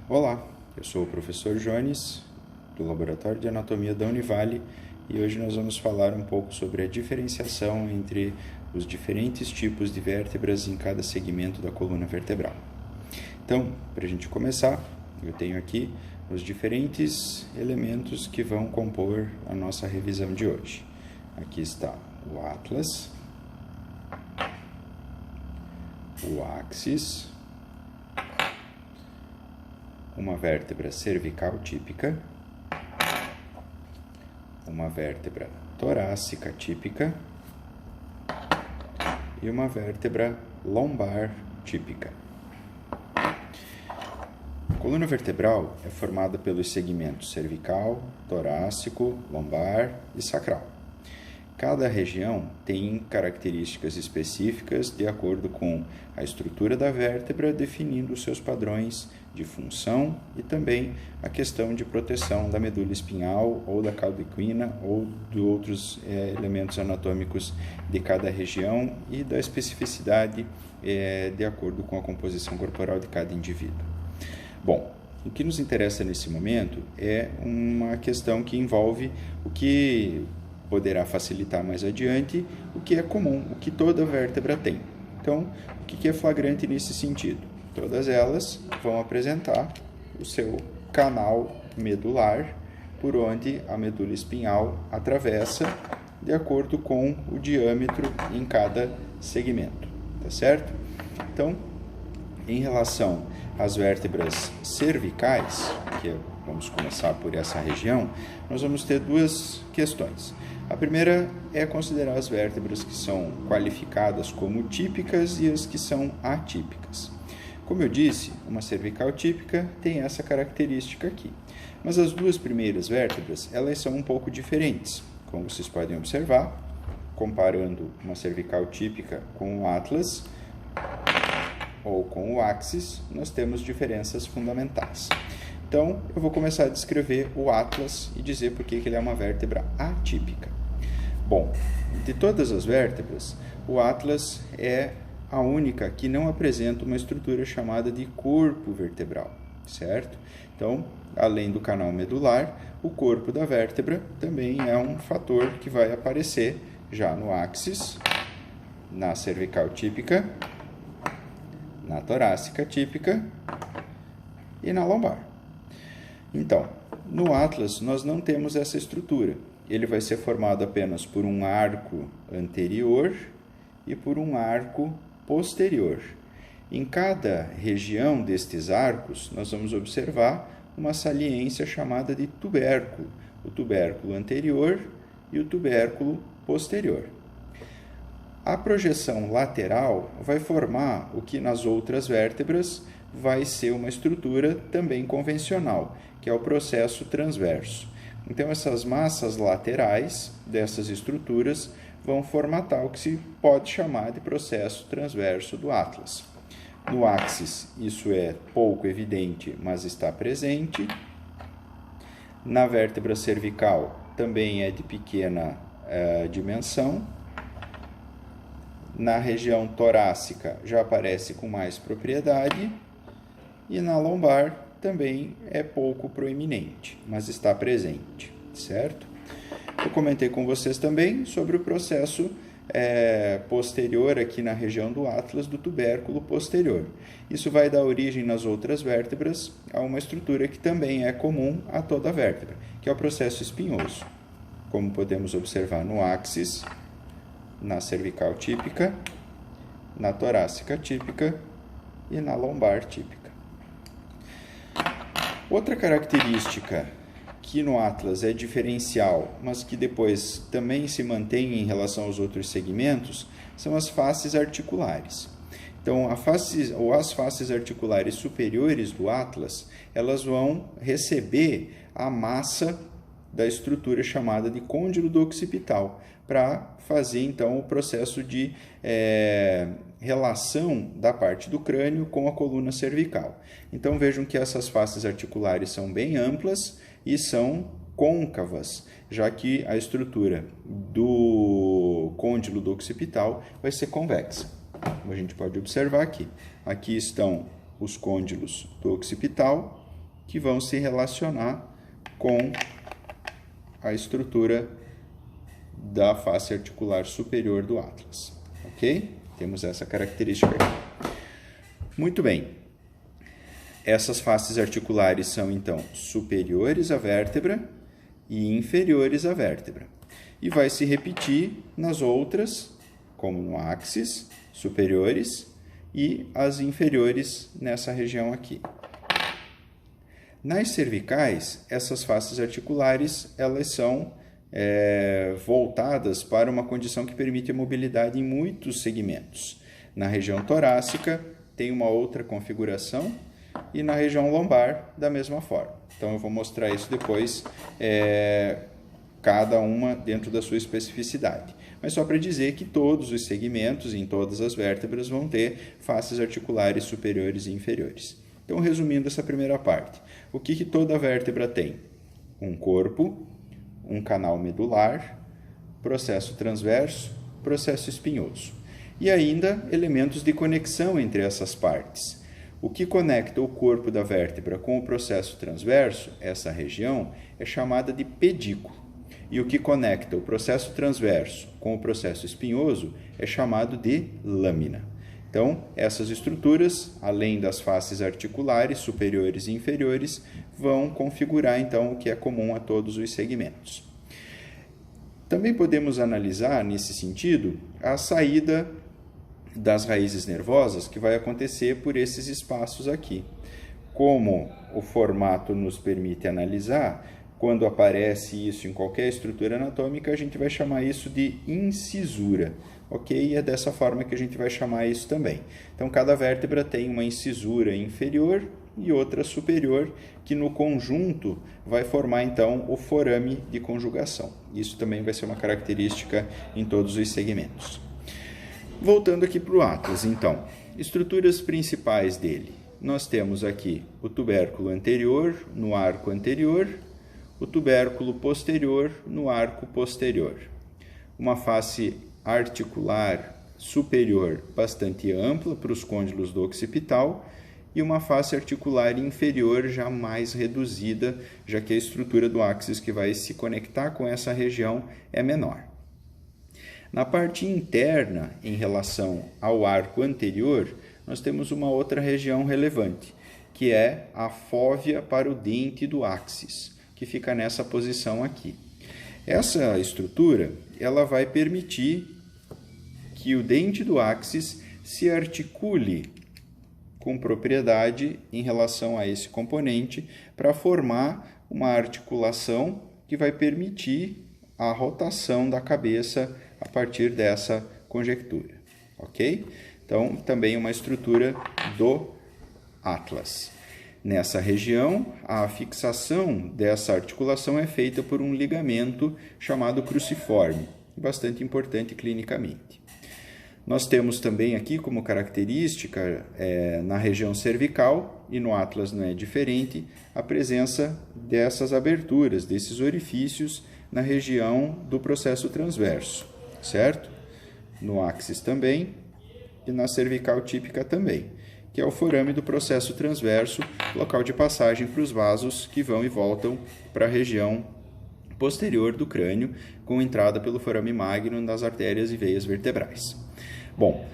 Olá, eu sou o professor Jones, do Laboratório de Anatomia da Univale, e hoje nós vamos falar um pouco sobre a diferenciação entre os diferentes tipos de vértebras em cada segmento da coluna vertebral. Então, para a gente começar, eu tenho aqui os diferentes elementos que vão compor a nossa revisão de hoje. Aqui está o atlas, o áxis, uma vértebra cervical típica, uma vértebra torácica típica e uma vértebra lombar típica. A coluna vertebral é formada pelos segmentos cervical, torácico, lombar e sacral. Cada região tem características específicas de acordo com a estrutura da vértebra, definindo os seus padrões de função e também a questão de proteção da medula espinhal ou da cauda equina ou de outros elementos anatômicos de cada região e da especificidade de acordo com a composição corporal de cada indivíduo. Bom, o que nos interessa nesse momento é uma questão que envolve o que poderá facilitar mais adiante o que é comum, o que toda vértebra tem. Então, o que é flagrante nesse sentido? Todas elas vão apresentar o seu canal medular, por onde a medula espinhal atravessa, de acordo com o diâmetro em cada segmento, tá certo? Então, em relação às vértebras cervicais, vamos começar por essa região, nós vamos ter duas questões. A primeira é considerar as vértebras que são qualificadas como típicas e as que são atípicas. Como eu disse, uma cervical típica tem essa característica aqui. Mas as duas primeiras vértebras, elas são um pouco diferentes. Como vocês podem observar, comparando uma cervical típica com o atlas ou com o áxis, nós temos diferenças fundamentais. Então, eu vou começar a descrever o atlas e dizer por que ele é uma vértebra atípica. Bom, de todas as vértebras, o atlas é a única que não apresenta uma estrutura chamada de corpo vertebral, certo? Então, além do canal medular, o corpo da vértebra também é um fator que vai aparecer já no áxis, na cervical típica, na torácica típica e na lombar. Então, no atlas nós não temos essa estrutura. Ele vai ser formado apenas por um arco anterior e por um arco posterior. Em cada região destes arcos, nós vamos observar uma saliência chamada de tubérculo, o tubérculo anterior e o tubérculo posterior. A projeção lateral vai formar o que nas outras vértebras vai ser uma estrutura também convencional, que é o processo transverso. Então, essas massas laterais dessas estruturas vão formatar o que se pode chamar de processo transverso do atlas. No áxis, isso é pouco evidente, mas está presente. Na vértebra cervical, também é de pequena dimensão. Na região torácica, já aparece com mais propriedade. E na lombar também é pouco proeminente, mas está presente, certo? Eu comentei com vocês também sobre o processo posterior aqui na região do atlas do tubérculo posterior. Isso vai dar origem nas outras vértebras a uma estrutura que também é comum a toda vértebra, que é o processo espinhoso, como podemos observar no áxis, na cervical típica, na torácica típica e na lombar típica. Outra característica que no atlas é diferencial, mas que depois também se mantém em relação aos outros segmentos, são as faces articulares. Então, as faces articulares superiores do atlas, elas vão receber a massa da estrutura chamada de côndilo do occipital, para fazer então o processo de relação da parte do crânio com a coluna cervical. Então vejam que essas faces articulares são bem amplas e são côncavas, já que a estrutura do côndilo do occipital vai ser convexa. Como a gente pode observar aqui. Aqui estão os côndilos do occipital que vão se relacionar com a estrutura da face articular superior do atlas, ok? Temos essa característica aqui. Muito bem. Essas faces articulares são, então, superiores à vértebra e inferiores à vértebra. E vai se repetir nas outras, como no áxis, superiores, e as inferiores nessa região aqui. Nas cervicais, essas faces articulares, elas são voltadas para uma condição que permite a mobilidade em muitos segmentos. Na região torácica, tem uma outra configuração, e na região lombar, da mesma forma. Então, eu vou mostrar isso depois, cada uma dentro da sua especificidade. Mas só para dizer que todos os segmentos, em todas as vértebras, vão ter faces articulares superiores e inferiores. Então, resumindo essa primeira parte, o que toda vértebra tem? Um corpo, um canal medular, processo transverso, processo espinhoso. E ainda elementos de conexão entre essas partes. O que conecta o corpo da vértebra com o processo transverso, essa região, é chamada de pedículo. E o que conecta o processo transverso com o processo espinhoso é chamado de lâmina. Então, essas estruturas, além das faces articulares superiores e inferiores, vão configurar, então, o que é comum a todos os segmentos. Também podemos analisar, nesse sentido, a saída das raízes nervosas que vai acontecer por esses espaços aqui. Como o formato nos permite analisar, quando aparece isso em qualquer estrutura anatômica, a gente vai chamar isso de incisura. Ok? E é dessa forma que a gente vai chamar isso também. Então, cada vértebra tem uma incisura inferior e outra superior, que no conjunto vai formar, então, o forame de conjugação. Isso também vai ser uma característica em todos os segmentos. Voltando aqui para o atlas, então, estruturas principais dele. Nós temos aqui o tubérculo anterior no arco anterior, o tubérculo posterior no arco posterior. Uma face articular superior bastante ampla para os côndilos do occipital e uma face articular inferior já mais reduzida, já que a estrutura do áxis que vai se conectar com essa região é menor. Na parte interna, em relação ao arco anterior, nós temos uma outra região relevante, que é a fóvea para o dente do áxis, que fica nessa posição aqui. Essa estrutura, ela vai permitir que o dente do áxis se articule com propriedade em relação a esse componente para formar uma articulação que vai permitir a rotação da cabeça a partir dessa conjectura, ok? Então, também uma estrutura do atlas. Nessa região, a fixação dessa articulação é feita por um ligamento chamado cruciforme, bastante importante clinicamente. Nós temos também aqui como característica, na região cervical, e no atlas não é diferente, a presença dessas aberturas, desses orifícios na região do processo transverso, certo? No áxis também e na cervical típica também, que é o forame do processo transverso, local de passagem para os vasos que vão e voltam para a região posterior do crânio, com entrada pelo forame magno nas artérias e veias vertebrais. Bom,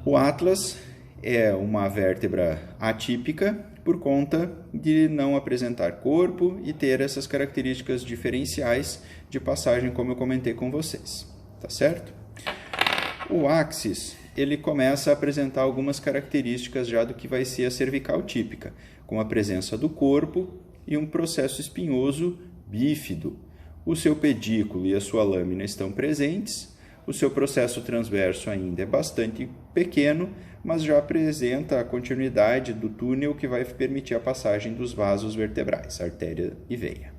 o atlas é uma vértebra atípica por conta de não apresentar corpo e ter essas características diferenciais de passagem, como eu comentei com vocês, tá certo? O áxis, ele começa a apresentar algumas características já do que vai ser a cervical típica, com a presença do corpo e um processo espinhoso bífido. O seu pedículo e a sua lâmina estão presentes, o seu processo transverso ainda é bastante pequeno, mas já apresenta a continuidade do túnel que vai permitir a passagem dos vasos vertebrais, artéria e veia.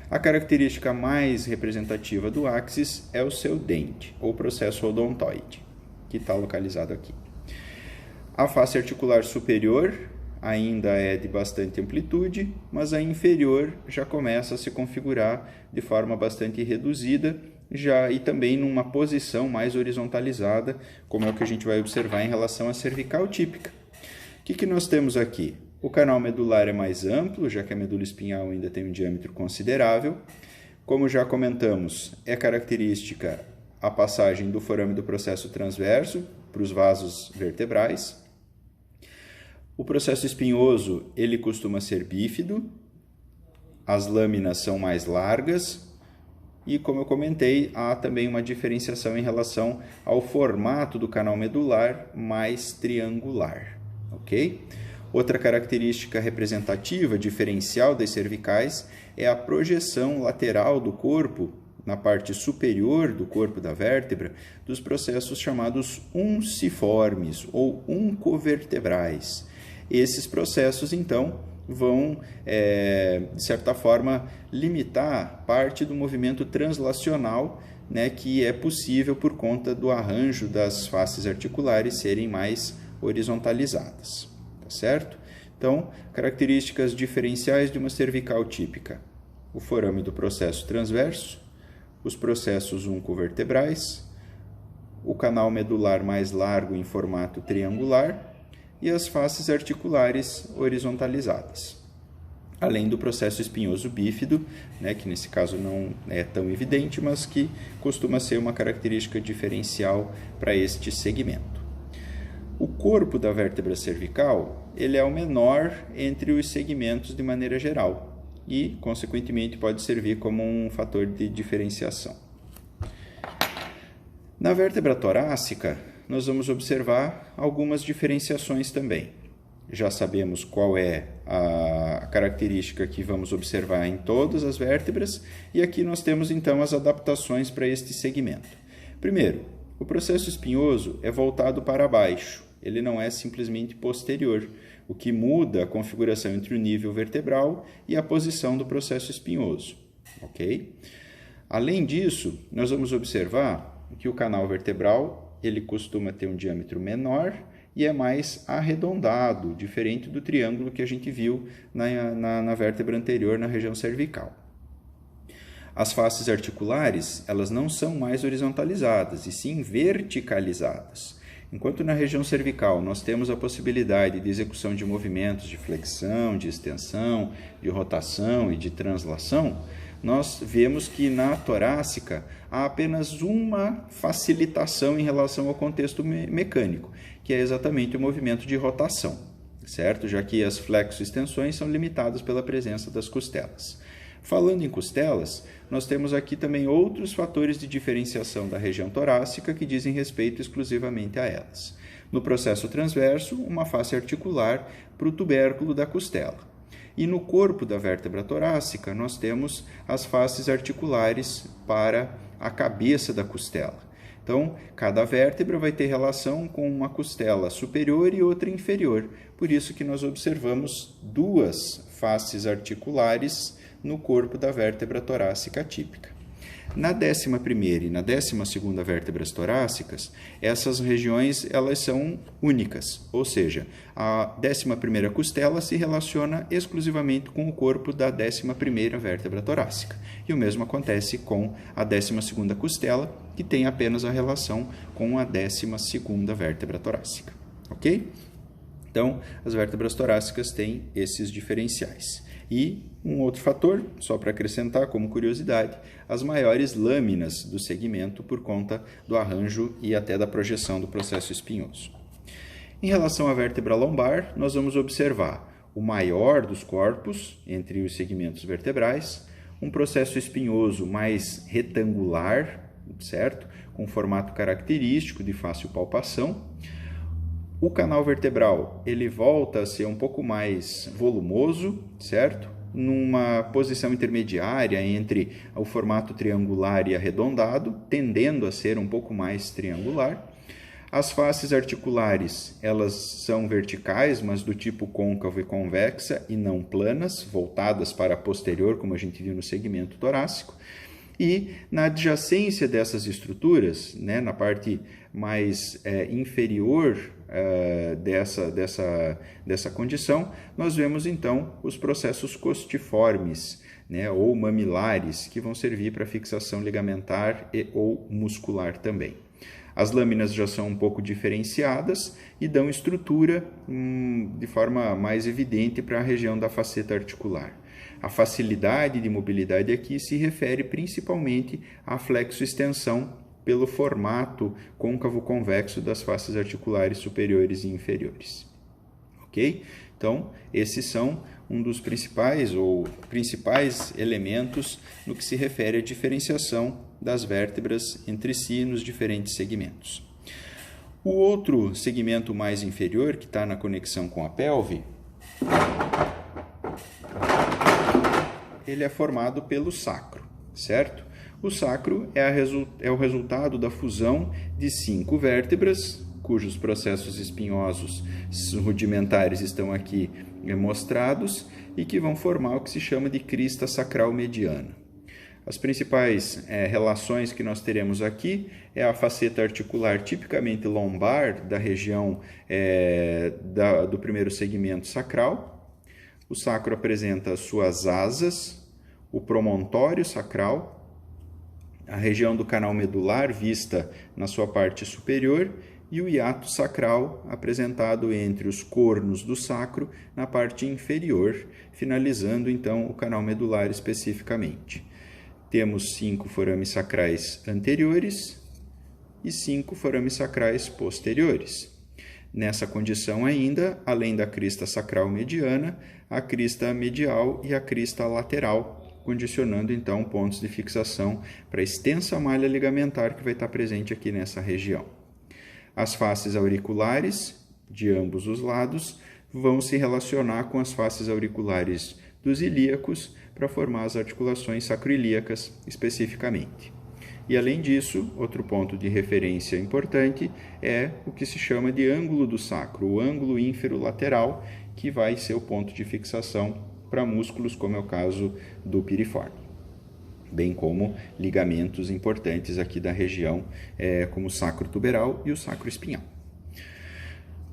A característica mais representativa do áxis é o seu dente, ou processo odontoide, que está localizado aqui. A face articular superior ainda é de bastante amplitude, mas a inferior já começa a se configurar de forma bastante reduzida, já e também numa posição mais horizontalizada, como é o que a gente vai observar em relação à cervical típica. O que nós temos aqui? O canal medular é mais amplo, já que a medula espinhal ainda tem um diâmetro considerável. Como já comentamos, é característica a passagem do forame do processo transverso para os vasos vertebrais. O processo espinhoso, ele costuma ser bífido, as lâminas são mais largas e, como eu comentei, há também uma diferenciação em relação ao formato do canal medular mais triangular, ok? Outra característica representativa, diferencial das cervicais, é a projeção lateral do corpo, na parte superior do corpo da vértebra, dos processos chamados unciformes ou uncovertebrais. Esses processos, então, vão, de certa forma, limitar parte do movimento translacional, né, que é possível por conta do arranjo das faces articulares serem mais horizontalizadas. Tá certo? Então, características diferenciais de uma cervical típica: o forame do processo transverso, os processos uncovertebrais, o canal medular mais largo em formato triangular e as faces articulares horizontalizadas. Além do processo espinhoso bífido, né, que nesse caso não é tão evidente, mas que costuma ser uma característica diferencial para este segmento. O corpo da vértebra cervical, ele é o menor entre os segmentos de maneira geral e, consequentemente, pode servir como um fator de diferenciação. Na vértebra torácica, nós vamos observar algumas diferenciações também. Já sabemos qual é a característica que vamos observar em todas as vértebras e aqui nós temos então as adaptações para este segmento. Primeiro, o processo espinhoso é voltado para baixo, ele não é simplesmente posterior, o que muda a configuração entre o nível vertebral e a posição do processo espinhoso, ok? Além disso, nós vamos observar que o canal vertebral ele costuma ter um diâmetro menor e é mais arredondado, diferente do triângulo que a gente viu na vértebra anterior, na região cervical. As faces articulares, elas não são mais horizontalizadas, e sim verticalizadas. Enquanto na região cervical nós temos a possibilidade de execução de movimentos de flexão, de extensão, de rotação e de translação, nós vemos que na torácica há apenas uma facilitação em relação ao contexto mecânico, que é exatamente o movimento de rotação, certo? Já que as flexo-extensões são limitadas pela presença das costelas. Falando em costelas, nós temos aqui também outros fatores de diferenciação da região torácica que dizem respeito exclusivamente a elas. No processo transverso, uma face articular para o tubérculo da costela. E no corpo da vértebra torácica, nós temos as faces articulares para a cabeça da costela. Então, cada vértebra vai ter relação com uma costela superior e outra inferior. Por isso que nós observamos duas faces articulares no corpo da vértebra torácica típica. Na 11ª e na 12ª vértebras torácicas, essas regiões elas são únicas, ou seja, a 11ª costela se relaciona exclusivamente com o corpo da 11ª vértebra torácica. E o mesmo acontece com a 12ª costela, que tem apenas a relação com a 12ª vértebra torácica. Ok? Então, as vértebras torácicas têm esses diferenciais. E um outro fator, só para acrescentar como curiosidade, as maiores lâminas do segmento por conta do arranjo e até da projeção do processo espinhoso. Em relação à vértebra lombar, nós vamos observar o maior dos corpos entre os segmentos vertebrais, um processo espinhoso mais retangular, certo? Com formato característico de fácil palpação. O canal vertebral, ele volta a ser um pouco mais volumoso, certo? Numa posição intermediária entre o formato triangular e arredondado, tendendo a ser um pouco mais triangular. As faces articulares, elas são verticais, mas do tipo côncavo e convexa e não planas, voltadas para a posterior, como a gente viu no segmento torácico. E na adjacência dessas estruturas, né, na parte mais inferior dessa condição, nós vemos então os processos costiformes, né, ou mamilares, que vão servir para fixação ligamentar ou muscular também. As lâminas já são um pouco diferenciadas e dão estrutura de forma mais evidente para a região da faceta articular. A facilidade de mobilidade aqui se refere principalmente à flexo-extensão pelo formato côncavo-convexo das faces articulares superiores e inferiores. Ok? Então, esses são um dos principais elementos no que se refere à diferenciação das vértebras entre si nos diferentes segmentos. O outro segmento mais inferior, que está na conexão com a pelve, ele é formado pelo sacro, certo? O sacro é o resultado da fusão de 5 vértebras, cujos processos espinhosos rudimentares estão aqui mostrados e que vão formar o que se chama de crista sacral mediana. As principais relações que nós teremos aqui é a faceta articular tipicamente lombar da região do primeiro segmento sacral. O sacro apresenta as suas asas, o promontório sacral, a região do canal medular vista na sua parte superior e o hiato sacral apresentado entre os cornos do sacro na parte inferior, finalizando então o canal medular especificamente. Temos 5 forames sacrais anteriores e 5 forames sacrais posteriores. Nessa condição ainda, além da crista sacral mediana, a crista medial e a crista lateral, condicionando então pontos de fixação para a extensa malha ligamentar que vai estar presente aqui nessa região. As faces auriculares de ambos os lados vão se relacionar com as faces auriculares dos ilíacos para formar as articulações sacroilíacas especificamente. E além disso, outro ponto de referência importante é o que se chama de ângulo do sacro, o ângulo ínfero-lateral, que vai ser o ponto de fixação para músculos, como é o caso do piriforme, bem como ligamentos importantes aqui da região, como o sacro tuberal e o sacro espinhal.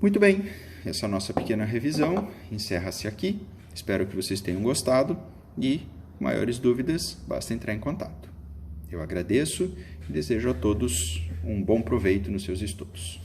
Muito bem, essa nossa pequena revisão encerra-se aqui. Espero que vocês tenham gostado e, maiores dúvidas, basta entrar em contato. Eu agradeço e desejo a todos um bom proveito nos seus estudos.